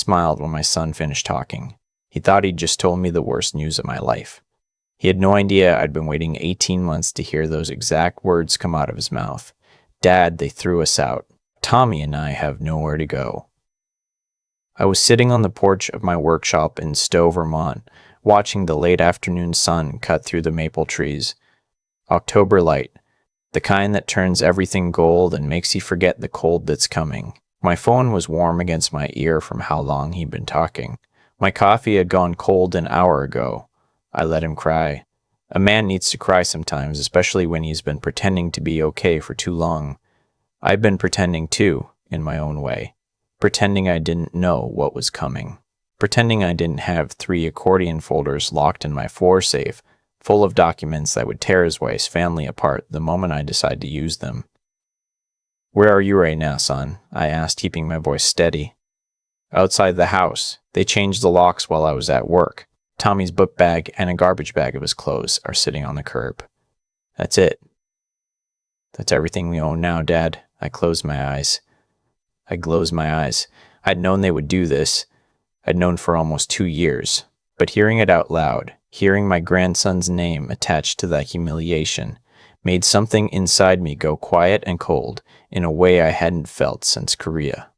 smiled when my son finished talking. He thought he'd just told me the worst news of my life. He had no idea I'd been waiting 18 months to hear those exact words come out of his mouth. Dad, they threw us out. Tommy and I have nowhere to go. I was sitting on the porch of my workshop in Stowe, Vermont, watching the late afternoon sun cut through the maple trees. October light, the kind that turns everything gold and makes you forget the cold that's coming. My phone was warm against my ear from how long he'd been talking. My coffee had gone cold an hour ago. I let him cry. A man needs to cry sometimes, especially when he's been pretending to be okay for too long. I've been pretending too, in my own way. Pretending I didn't know what was coming. Pretending I didn't have 3 accordion folders locked in my floor safe, full of documents that would tear his wife's family apart the moment I decide to use them. "Where are you right now, son?" I asked, keeping my voice steady. "Outside the house. They changed the locks while I was at work. Tommy's book bag and a garbage bag of his clothes are sitting on the curb. That's it. That's everything we own now, Dad." I closed my eyes. I'd known they would do this. I'd known for almost 2 years. But hearing it out loud, hearing my grandson's name attached to that humiliation, made something inside me go quiet and cold in a way I hadn't felt since Korea.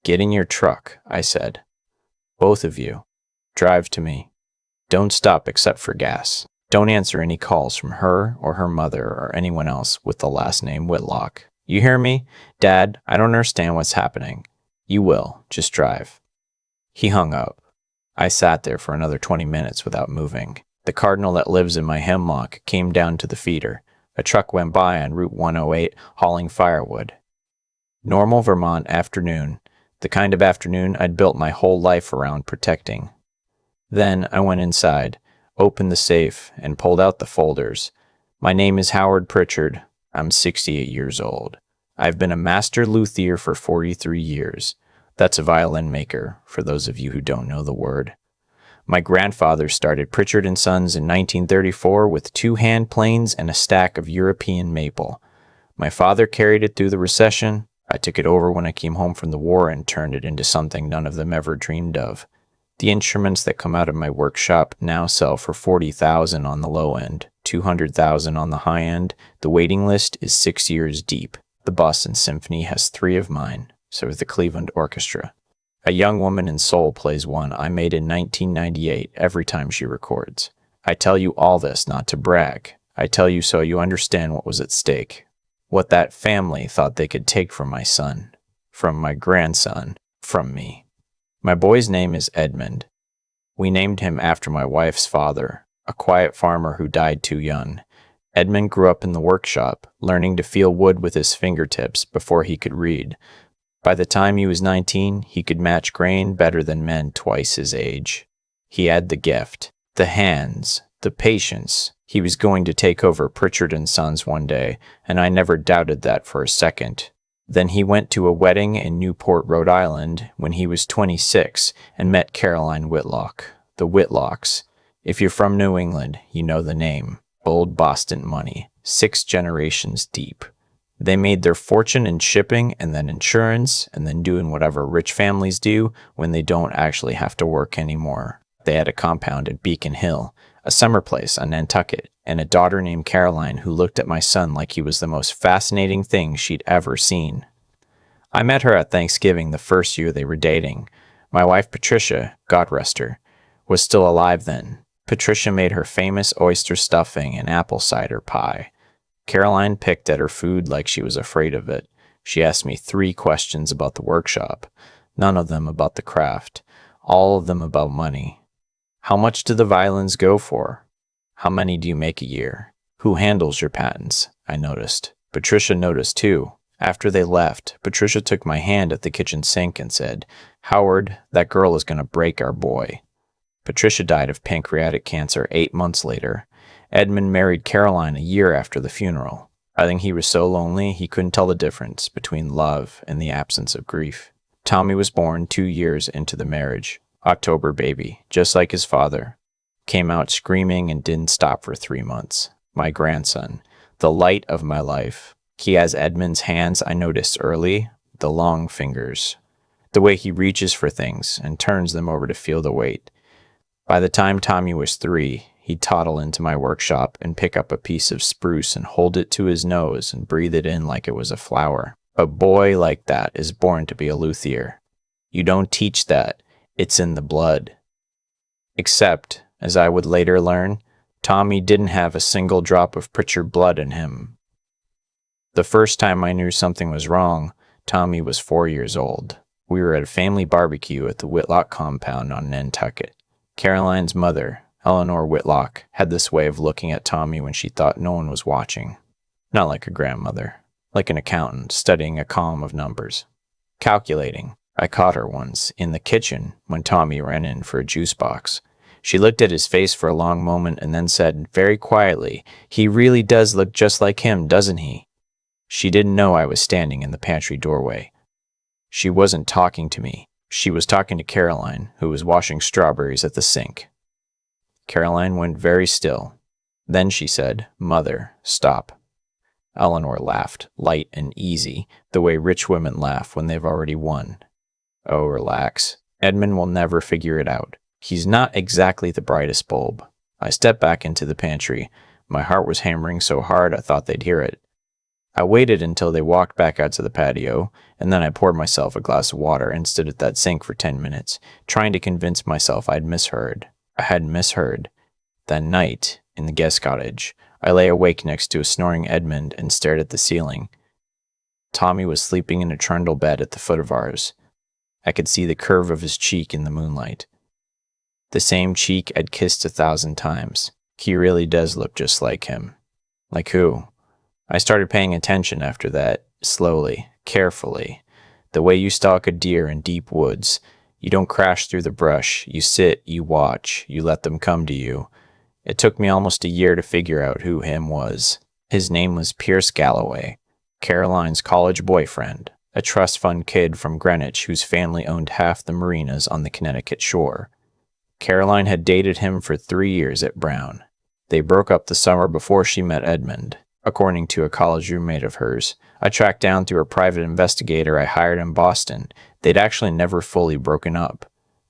"Get in your truck," I said. "Both of you. Drive to me. Don't stop except for gas. Don't answer any calls from her or her mother or anyone else with the last name Whitlock. You hear me? Dad, I don't understand what's happening. You will. Just drive." He hung up. I sat there for another 20 minutes without moving. The cardinal that lives in my hemlock came down to the feeder. A truck went by on Route 108 hauling firewood. Normal Vermont afternoon, the kind of afternoon I'd built my whole life around protecting. Then I went inside, opened the safe, and pulled out the folders. My name is Howard Pritchard. I'm 68 years old. I've been a master luthier for 43 years. That's a violin maker, for those of you who don't know the word. My grandfather started Pritchard & Sons in 1934 with 2 hand planes and a stack of European maple. My father carried it through the recession. I took it over when I came home from the war and turned it into something none of them ever dreamed of. The instruments that come out of my workshop now sell for $40,000 on the low end, $200,000 on the high end. The waiting list is 6 years deep. The Boston Symphony has 3 of mine, so is the Cleveland Orchestra. A young woman in Seoul plays one I made in 1998 every time she records. I tell you all this not to brag. I tell you so you understand what was at stake. What that family thought they could take from my son, from my grandson, from me. My boy's name is Edmund. We named him after my wife's father, a quiet farmer who died too young. Edmund grew up in the workshop, learning to feel wood with his fingertips before he could read. By the time he was 19, he could match grain better than men twice his age. He had the gift, the hands, the patience. He was going to take over Pritchard & Sons one day, and I never doubted that for a second. Then he went to a wedding in Newport, Rhode Island, when he was 26, and met Caroline Whitlock, the Whitlocks. If you're from New England, you know the name. Old Boston money, 6 generations deep. They made their fortune in shipping and then insurance and then doing whatever rich families do when they don't actually have to work anymore. They had a compound at Beacon Hill, a summer place on Nantucket, and a daughter named Caroline who looked at my son like he was the most fascinating thing she'd ever seen. I met her at Thanksgiving the first year they were dating. My wife Patricia, God rest her, was still alive then. Patricia made her famous oyster stuffing and apple cider pie. Caroline picked at her food like she was afraid of it. She asked me 3 questions about the workshop, none of them about the craft, all of them about money. How much do the violins go for? How many do you make a year? Who handles your patents? I noticed. Patricia noticed too. After they left, Patricia took my hand at the kitchen sink and said, "Howard, that girl is going to break our boy." Patricia died of pancreatic cancer 8 months later. Edmund married Caroline a year after the funeral. I think he was so lonely he couldn't tell the difference between love and the absence of grief. Tommy was born 2 years into the marriage. October baby, just like his father. Came out screaming and didn't stop for 3 months. My grandson, the light of my life. He has Edmund's hands I noticed early, the long fingers. The way he reaches for things and turns them over to feel the weight. By the time Tommy was 3, he'd toddle into my workshop and pick up a piece of spruce and hold it to his nose and breathe it in like it was a flower. A boy like that is born to be a luthier. You don't teach that. It's in the blood. Except, as I would later learn, Tommy didn't have a single drop of Pritchard blood in him. The first time I knew something was wrong, Tommy was 4 years old. We were at a family barbecue at the Whitlock compound on Nantucket. Caroline's mother, Eleanor Whitlock, had this way of looking at Tommy when she thought no one was watching. Not like a grandmother, like an accountant studying a column of numbers. Calculating. I caught her once, in the kitchen, when Tommy ran in for a juice box. She looked at his face for a long moment and then said, very quietly, "He really does look just like him, doesn't he?" She didn't know I was standing in the pantry doorway. She wasn't talking to me. She was talking to Caroline, who was washing strawberries at the sink. Caroline went very still. Then she said, "Mother, stop." Eleanor laughed, light and easy, the way rich women laugh when they've already won. "Oh, relax. Edmund will never figure it out. He's not exactly the brightest bulb." I stepped back into the pantry. My heart was hammering so hard I thought they'd hear it. I waited until they walked back out to the patio, and then I poured myself a glass of water and stood at that sink for 10 minutes, trying to convince myself I'd misheard. I had misheard. That night, in the guest cottage, I lay awake next to a snoring Edmund and stared at the ceiling. Tommy was sleeping in a trundle bed at the foot of ours. I could see the curve of his cheek in the moonlight. The same cheek I'd kissed 1,000 times. He really does look just like him. Like who? I started paying attention after that, slowly, carefully. The way you stalk a deer in deep woods. You don't crash through the brush. You sit, you watch, you let them come to you. It took me almost a year to figure out who him was. His name was Pierce Galloway, Caroline's college boyfriend, a trust fund kid from Greenwich whose family owned half the marinas on the Connecticut shore. Caroline had dated him for 3 years at Brown. They broke up the summer before she met Edmund. According to a college roommate of hers, I tracked down through a private investigator I hired in Boston. They'd actually never fully broken up.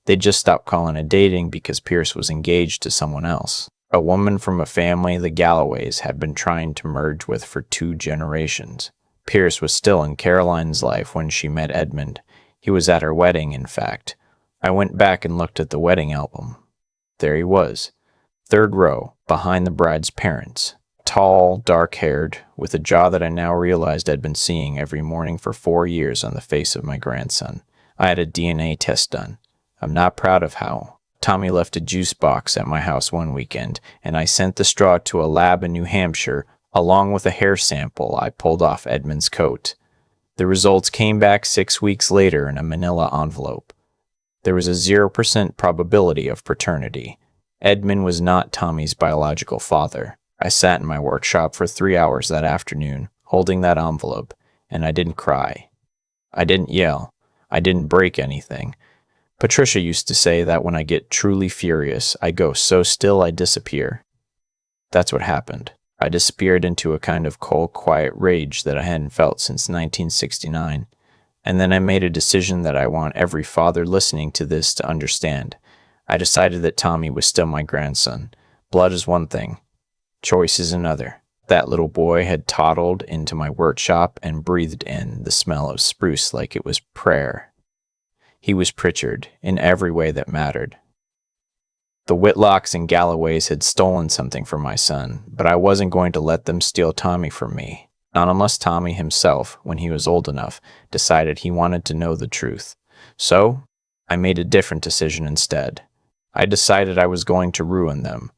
They'd just stopped calling it dating because Pierce was engaged to someone else. A woman from a family the Galloways had been trying to merge with for 2 generations. Pierce was still in Caroline's life when she met Edmund. He was at her wedding, in fact. I went back and looked at the wedding album. There he was, 3rd row, behind the bride's parents. Tall, dark-haired, with a jaw that I now realized I'd been seeing every morning for 4 years on the face of my grandson. I had a DNA test done. I'm not proud of how. Tommy left a juice box at my house one weekend, and I sent the straw to a lab in New Hampshire, along with a hair sample I pulled off Edmund's coat. The results came back 6 weeks later in a manila envelope. There was a 0% probability of paternity. Edmund was not Tommy's biological father. I sat in my workshop for 3 hours that afternoon, holding that envelope, and I didn't cry. I didn't yell. I didn't break anything. Patricia used to say that when I get truly furious, I go so still I disappear. That's what happened. I disappeared into a kind of cold, quiet rage that I hadn't felt since 1969. And then I made a decision that I want every father listening to this to understand. I decided that Tommy was still my grandson. Blood is one thing. Choice is another. That little boy had toddled into my workshop and breathed in the smell of spruce like it was prayer. He was Pritchard in every way that mattered. The Whitlocks and Galloways had stolen something from my son, but I wasn't going to let them steal Tommy from me, not unless Tommy himself, when he was old enough, decided he wanted to know the truth. So, I made a different decision instead. I decided I was going to ruin them,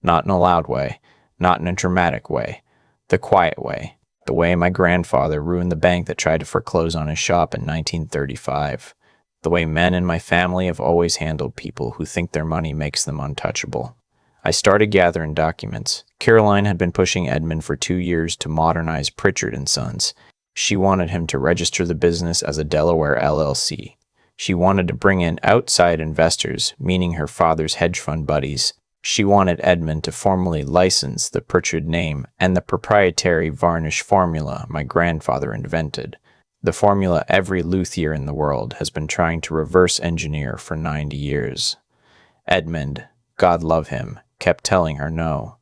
not in a loud way, not in a dramatic way, the quiet way, the way my grandfather ruined the bank that tried to foreclose on his shop in 1935, the way men in my family have always handled people who think their money makes them untouchable. I started gathering documents. Caroline had been pushing Edmund for 2 years to modernize Pritchard & Sons. She wanted him to register the business as a Delaware LLC. She wanted to bring in outside investors, meaning her father's hedge fund buddies. She wanted Edmund to formally license the Pritchard name and the proprietary varnish formula my grandfather invented. The formula every luthier in the world has been trying to reverse engineer for 90 years. Edmund, God love him, kept telling her no.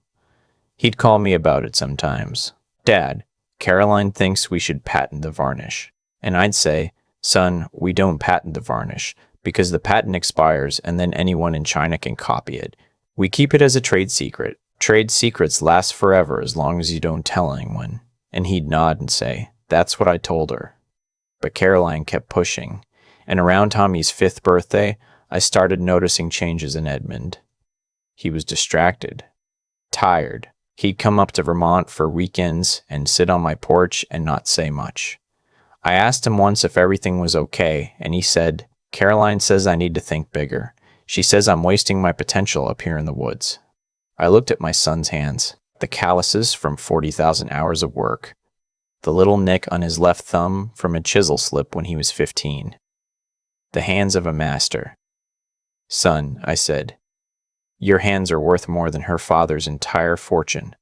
He'd call me about it sometimes. Dad, Caroline thinks we should patent the varnish. And I'd say, son, we don't patent the varnish, because the patent expires and then anyone in China can copy it. We keep it as a trade secret. Trade secrets last forever as long as you don't tell anyone. And he'd nod and say, that's what I told her. But Caroline kept pushing, and around Tommy's 5th birthday, I started noticing changes in Edmund. He was distracted, tired. He'd come up to Vermont for weekends and sit on my porch and not say much. I asked him once if everything was okay, and he said, Caroline says I need to think bigger. She says I'm wasting my potential up here in the woods. I looked at my son's hands, the calluses from 40,000 hours of work, the little nick on his left thumb from a chisel slip when he was 15. The hands of a master. Son, I said, your hands are worth more than her father's entire fortune.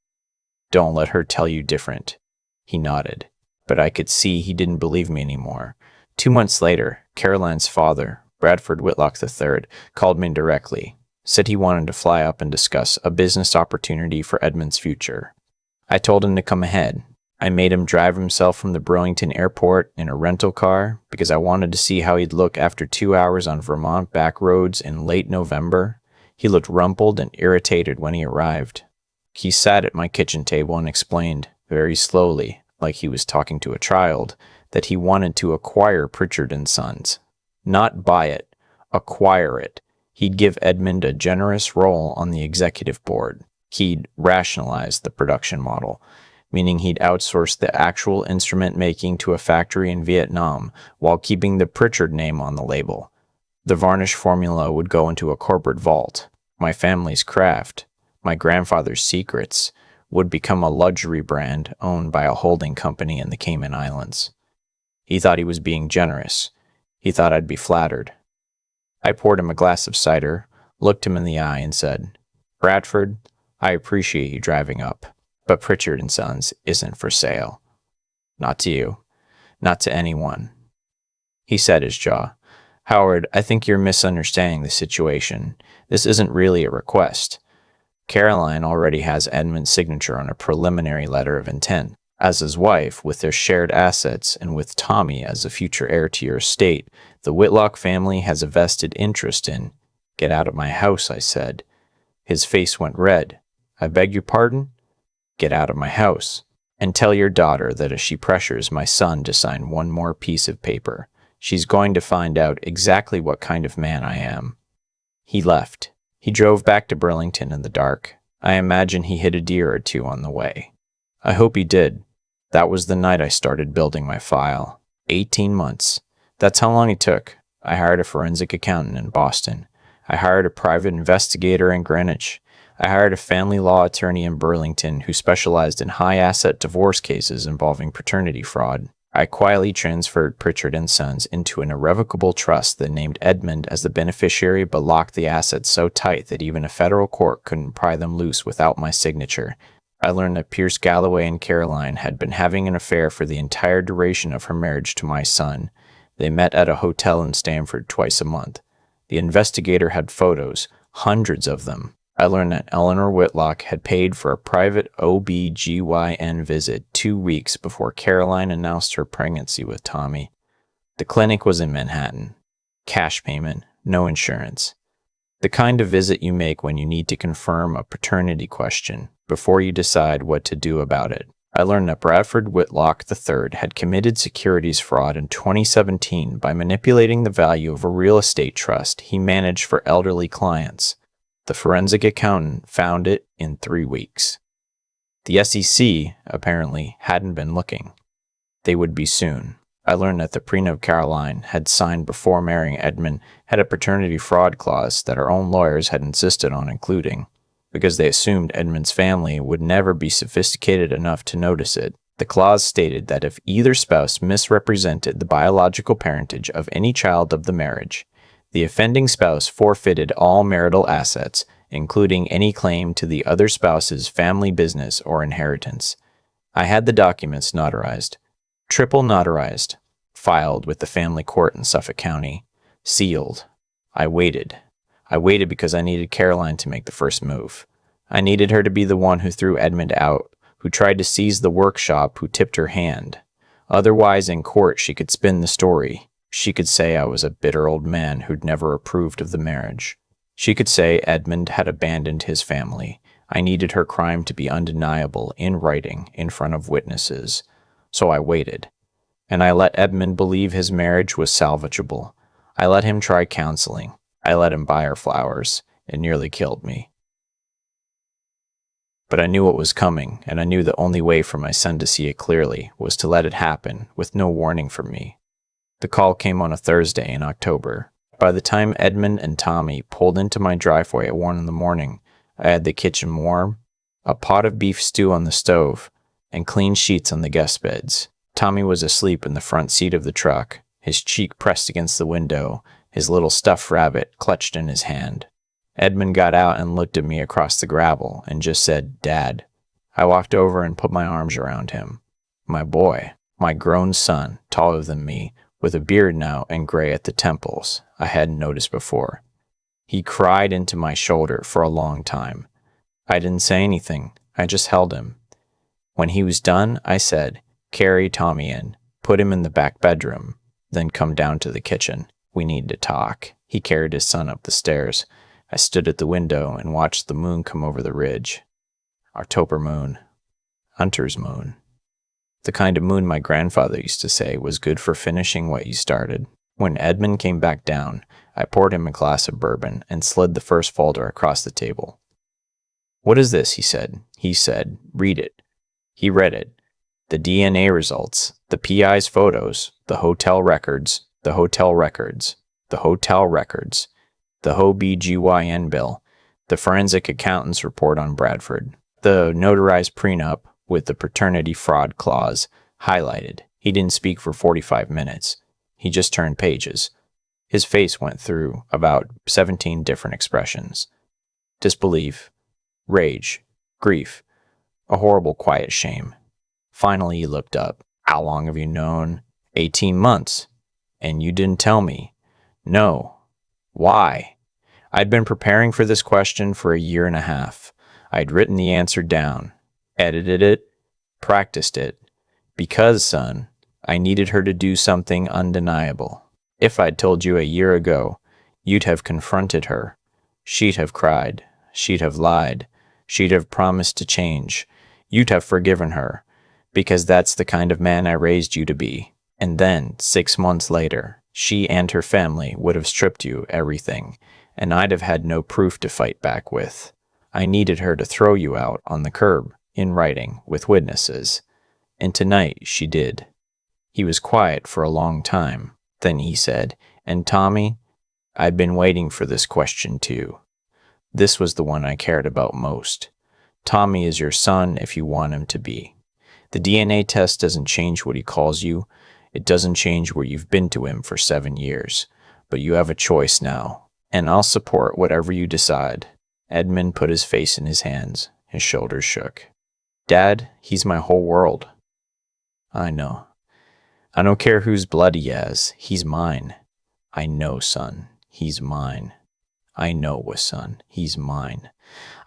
Don't let her tell you different. He nodded, but I could see he didn't believe me anymore. 2 months later, Caroline's father, Bradford Whitlock III, called me directly, said he wanted to fly up and discuss a business opportunity for Edmund's future. I told him to come ahead. I made him drive himself from the Burlington airport in a rental car because I wanted to see how he'd look after 2 hours on Vermont back roads in late November. He looked rumpled and irritated when he arrived. He sat at my kitchen table and explained, very slowly, like he was talking to a child, that he wanted to acquire Pritchard & Sons. Not buy it, acquire it. He'd give Edmund a generous role on the executive board. He'd rationalize the production model, meaning he'd outsource the actual instrument making to a factory in Vietnam while keeping the Pritchard name on the label. The varnish formula would go into a corporate vault. My family's craft, my grandfather's secrets, would become a luxury brand owned by a holding company in the Cayman Islands. He thought he was being generous. He thought I'd be flattered. I poured him a glass of cider, looked him in the eye, and said, Bradford, I appreciate you driving up, but Pritchard & Sons isn't for sale. Not to you. Not to anyone. He set his jaw. Howard, I think you're misunderstanding the situation. This isn't really a request. Caroline already has Edmund's signature on a preliminary letter of intent. As his wife, with their shared assets, and with Tommy as a future heir to your estate, the Whitlock family has a vested interest in. Get out of my house, I said. His face went red. I beg your pardon? Get out of my house. And tell your daughter that if she pressures my son to sign one more piece of paper, she's going to find out exactly what kind of man I am. He left. He drove back to Burlington in the dark. I imagine he hit a deer or two on the way. I hope he did. That was the night I started building my file. 18 months. That's how long it took. I hired a forensic accountant in Boston. I hired a private investigator in Greenwich. I hired a family law attorney in Burlington who specialized in high-asset divorce cases involving paternity fraud. I quietly transferred Pritchard & Sons into an irrevocable trust that named Edmund as the beneficiary but locked the assets so tight that even a federal court couldn't pry them loose without my signature. I learned that Pierce Galloway and Caroline had been having an affair for the entire duration of her marriage to my son. They met at a hotel in Stamford twice a month. The investigator had photos, hundreds of them. I learned that Eleanor Whitlock had paid for a private OB/GYN visit 2 weeks before Caroline announced her pregnancy with Tommy. The clinic was in Manhattan. Cash payment, no insurance. The kind of visit you make when you need to confirm a paternity question before you decide what to do about it. I learned that Bradford Whitlock III had committed securities fraud in 2017 by manipulating the value of a real estate trust he managed for elderly clients. The forensic accountant found it in 3 weeks. The SEC, apparently, hadn't been looking. They would be soon. I learned that the prenup Caroline had signed before marrying Edmund had a paternity fraud clause that our own lawyers had insisted on including, because they assumed Edmund's family would never be sophisticated enough to notice it. The clause stated that if either spouse misrepresented the biological parentage of any child of the marriage, the offending spouse forfeited all marital assets, including any claim to the other spouse's family business or inheritance. I had the documents notarized. Triple notarized. filed with the family court in Suffolk County, sealed. I waited. I waited because I needed Caroline to make the first move. I needed her to be the one who threw Edmund out, who tried to seize the workshop, who tipped her hand. Otherwise, in court, she could spin the story. She could say I was a bitter old man who'd never approved of the marriage. She could say Edmund had abandoned his family. I needed her crime to be undeniable, in writing, in front of witnesses. So I waited. And I let Edmund believe his marriage was salvageable. I let him try counseling. I let him buy her flowers. It nearly killed me. But I knew what was coming, and I knew the only way for my son to see it clearly was to let it happen, with no warning from me. The call came on a Thursday in October. By the time Edmund and Tommy pulled into my driveway at 1 in the morning, I had the kitchen warm, a pot of beef stew on the stove, and clean sheets on the guest beds. Tommy was asleep in the front seat of the truck, his cheek pressed against the window, his little stuffed rabbit clutched in his hand. Edmund got out and looked at me across the gravel and just said, "Dad." I walked over and put my arms around him. My boy, my grown son, taller than me, with a beard now and gray at the temples I hadn't noticed before. He cried into my shoulder for a long time. I didn't say anything. I just held him. When he was done, I said, "Carry Tommy in. Put him in the back bedroom. Then come down to the kitchen. We need to talk." He carried his son up the stairs. I stood at the window and watched the moon come over the ridge. October moon. Hunter's moon. The kind of moon my grandfather used to say was good for finishing what you started. When Edmund came back down, I poured him a glass of bourbon and slid the first folder across the table. "What is this?" he said. He said, "Read it." He read it. The DNA results, the PI's photos, the hotel records, the hotel records, the hotel records, the OB/GYN bill, the forensic accountant's report on Bradford, the notarized prenup with the paternity fraud clause highlighted. He didn't speak for 45 minutes. He just turned pages. His face went through about 17 different expressions. Disbelief, rage, grief, a horrible quiet shame. Finally, he looked up. "How long have you known?" 18 months. "And you didn't tell me?" "No." "Why?" I'd been preparing for this question for a year and a half. I'd written the answer down, edited it, practiced it. Because, son, I needed her to do something undeniable. If I'd told you a year ago, you'd have confronted her. She'd have cried. She'd have lied. She'd have promised to change. You'd have forgiven her, because that's the kind of man I raised you to be. And then, 6 months later, she and her family would have stripped you everything, and I'd have had no proof to fight back with. I needed her to throw you out on the curb, in writing, with witnesses. And tonight she did. He was quiet for a long time. Then he said, "And Tommy, I'd been waiting for this question too. This was the one I cared about most. Tommy is your son if you want him to be. The DNA test doesn't change what he calls you. It doesn't change where you've been to him for 7 years. But you have a choice now, and I'll support whatever you decide." Edmund put his face in his hands. His shoulders shook. "Dad, he's my whole world." "I know. I don't care whose blood he has. He's mine." "I know, son. He's mine." "I know, son. He's mine."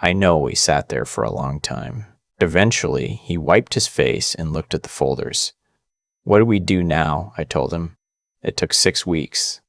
I know. He sat there for a long time. Eventually, he wiped his face and looked at the folders. "What do we do now?" I told him. It took 6 weeks.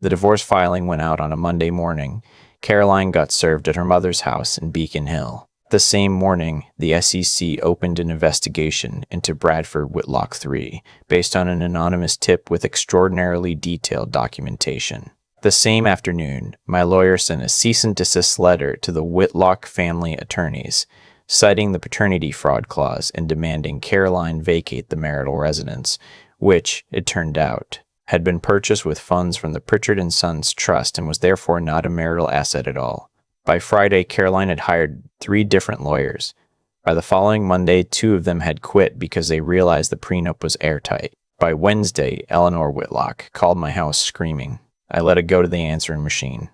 The divorce filing went out on a Monday morning. Caroline got served at her mother's house in Beacon Hill. The same morning, the SEC opened an investigation into Bradford Whitlock III, based on an anonymous tip with extraordinarily detailed documentation. The same afternoon, my lawyer sent a cease and desist letter to the Whitlock family attorneys, citing the paternity fraud clause and demanding Caroline vacate the marital residence, which, it turned out, had been purchased with funds from the Pritchard and Sons Trust and was therefore not a marital asset at all. By Friday, Caroline had hired 3 different lawyers. By the following Monday, 2 of them had quit because they realized the prenup was airtight. By Wednesday, Eleanor Whitlock called my house screaming. I let it go to the answering machine.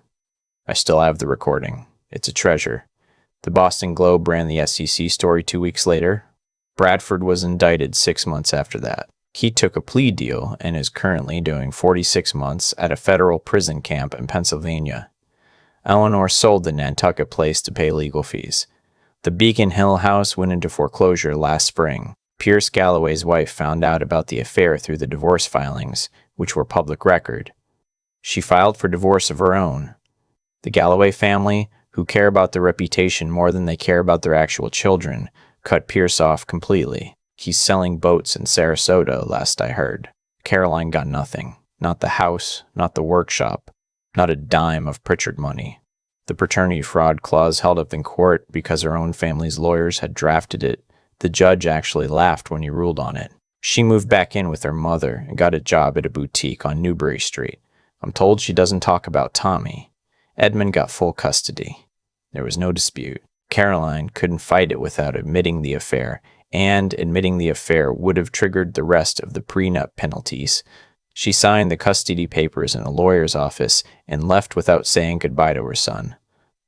I still have the recording. It's a treasure. The Boston Globe ran the SEC story 2 weeks later. Bradford was indicted 6 months after that. He took a plea deal and is currently doing 46 months at a federal prison camp in Pennsylvania. Eleanor sold the Nantucket place to pay legal fees. The Beacon Hill house went into foreclosure last spring. Pierce Galloway's wife found out about the affair through the divorce filings, which were public record. She filed for divorce of her own. The Galloway family, who care about their reputation more than they care about their actual children, cut Pierce off completely. He's selling boats in Sarasota, last I heard. Caroline got nothing. Not the house, not the workshop, not a dime of Pritchard money. The paternity fraud clause held up in court because her own family's lawyers had drafted it. The judge actually laughed when he ruled on it. She moved back in with her mother and got a job at a boutique on Newbury Street. I'm told she doesn't talk about Tommy. Edmund got full custody. There was no dispute. Caroline couldn't fight it without admitting the affair, and admitting the affair would have triggered the rest of the prenup penalties. She signed the custody papers in a lawyer's office and left without saying goodbye to her son.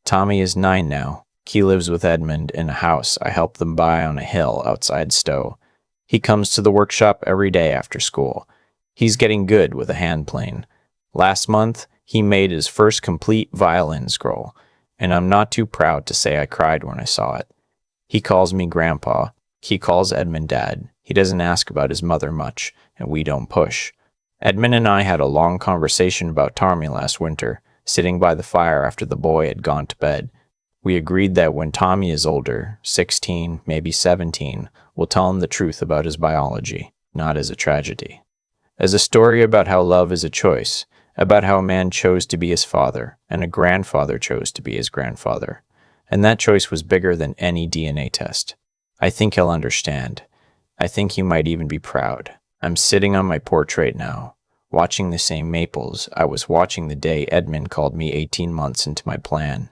Tommy is 9 now. He lives with Edmund in a house I helped them buy on a hill outside Stowe. He comes to the workshop every day after school. He's getting good with a hand plane. Last month, he made his first complete violin scroll, and I'm not too proud to say I cried when I saw it. He calls me Grandpa. He calls Edmund Dad. He doesn't ask about his mother much, and we don't push. Edmund and I had a long conversation about Tommy last winter, sitting by the fire after the boy had gone to bed. We agreed that when Tommy is older, 16, maybe 17, we'll tell him the truth about his biology, not as a tragedy. As a story about how love is a choice, about how a man chose to be his father, and a grandfather chose to be his grandfather. And that choice was bigger than any DNA test. I think he'll understand. I think he might even be proud. I'm sitting on my porch right now, watching the same maples I was watching the day Edmund called me 18 months into my plan.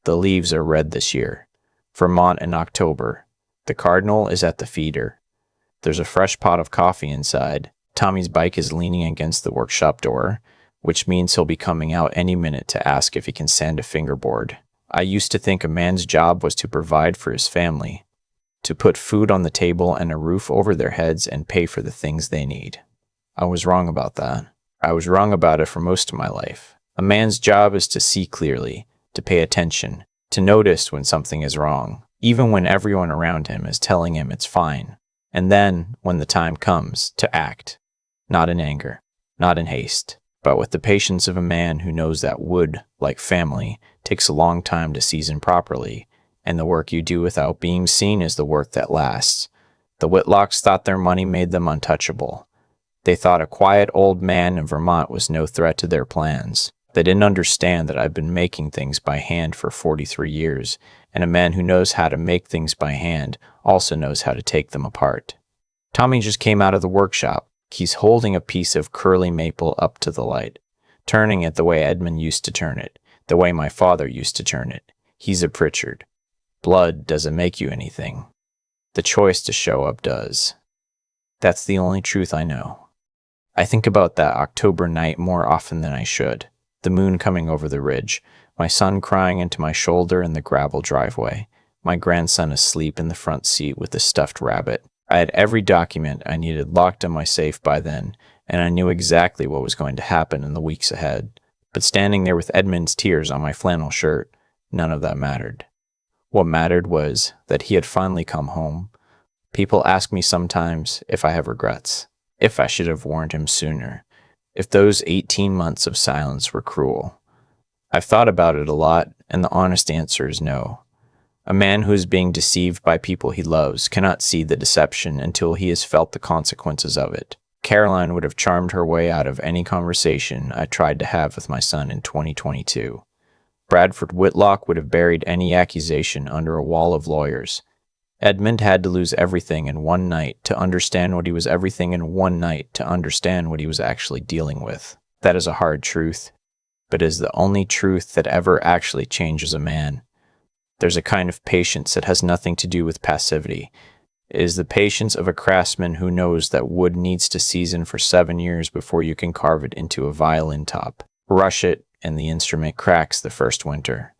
The leaves are red this year. Vermont in October. The cardinal is at the feeder. There's a fresh pot of coffee inside. Tommy's bike is leaning against the workshop door, which means he'll be coming out any minute to ask if he can sand a fingerboard. I used to think a man's job was to provide for his family, to put food on the table and a roof over their heads and pay for the things they need. I was wrong about that. I was wrong about it for most of my life. A man's job is to see clearly, to pay attention, to notice when something is wrong, even when everyone around him is telling him it's fine. And then, when the time comes, to act. Not in anger, not in haste, but with the patience of a man who knows that wood, like family, takes a long time to season properly, and the work you do without being seen is the work that lasts. The Whitlocks thought their money made them untouchable. They thought a quiet old man in Vermont was no threat to their plans. They didn't understand that I've been making things by hand for 43 years, and a man who knows how to make things by hand also knows how to take them apart. Tommy just came out of the workshop. He's holding a piece of curly maple up to the light, turning it the way Edmund used to turn it, the way my father used to turn it. He's a Pritchard. Blood doesn't make you anything. The choice to show up does. That's the only truth I know. I think about that October night more often than I should. The moon coming over the ridge, my son crying into my shoulder in the gravel driveway, my grandson asleep in the front seat with the stuffed rabbit. I had every document I needed locked in my safe by then, and I knew exactly what was going to happen in the weeks ahead. But standing there with Edmund's tears on my flannel shirt, none of that mattered. What mattered was that he had finally come home. People ask me sometimes if I have regrets, if I should have warned him sooner, if those 18 months of silence were cruel. I've thought about it a lot, and the honest answer is no. A man who is being deceived by people he loves cannot see the deception until he has felt the consequences of it. Caroline would have charmed her way out of any conversation I tried to have with my son in 2022. Bradford Whitlock would have buried any accusation under a wall of lawyers. Edmund had to lose everything in one night to understand what he was everything in one night to understand what he was actually dealing with. That is a hard truth, but is the only truth that ever actually changes a man. There's a kind of patience that has nothing to do with passivity. It is the patience of a craftsman who knows that wood needs to season for 7 years before you can carve it into a violin top. Rush it, and the instrument cracks the first winter.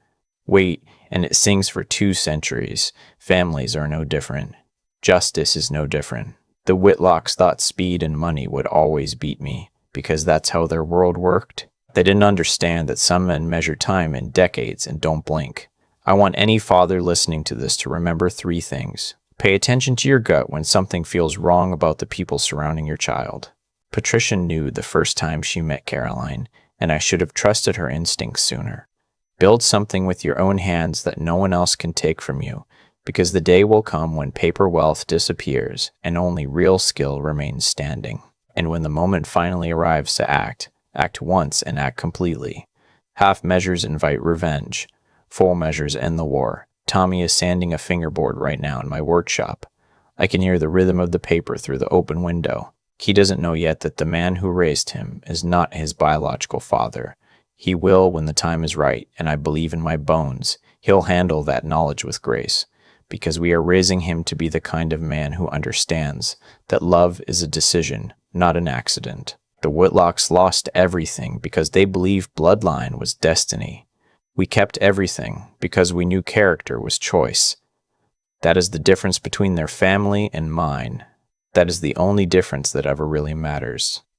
Wait, and it sings for 2 centuries. Families are no different. Justice is no different. The Whitlocks thought speed and money would always beat me, because that's how their world worked. They didn't understand that some men measure time in decades and don't blink. I want any father listening to this to remember 3 things. Pay attention to your gut when something feels wrong about the people surrounding your child. Patricia knew the first time she met Caroline, and I should have trusted her instincts sooner. Build something with your own hands that no one else can take from you, because the day will come when paper wealth disappears and only real skill remains standing. And when the moment finally arrives to act once and act completely. Half measures invite revenge. Full measures end the war. Tommy is sanding a fingerboard right now in my workshop. I can hear the rhythm of the paper through the open window. He doesn't know yet that the man who raised him is not his biological father. He will when the time is right, and I believe in my bones he'll handle that knowledge with grace, because we are raising him to be the kind of man who understands that love is a decision, not an accident. The Whitlocks lost everything because they believed bloodline was destiny. We kept everything because we knew character was choice. That is the difference between their family and mine. That is the only difference that ever really matters.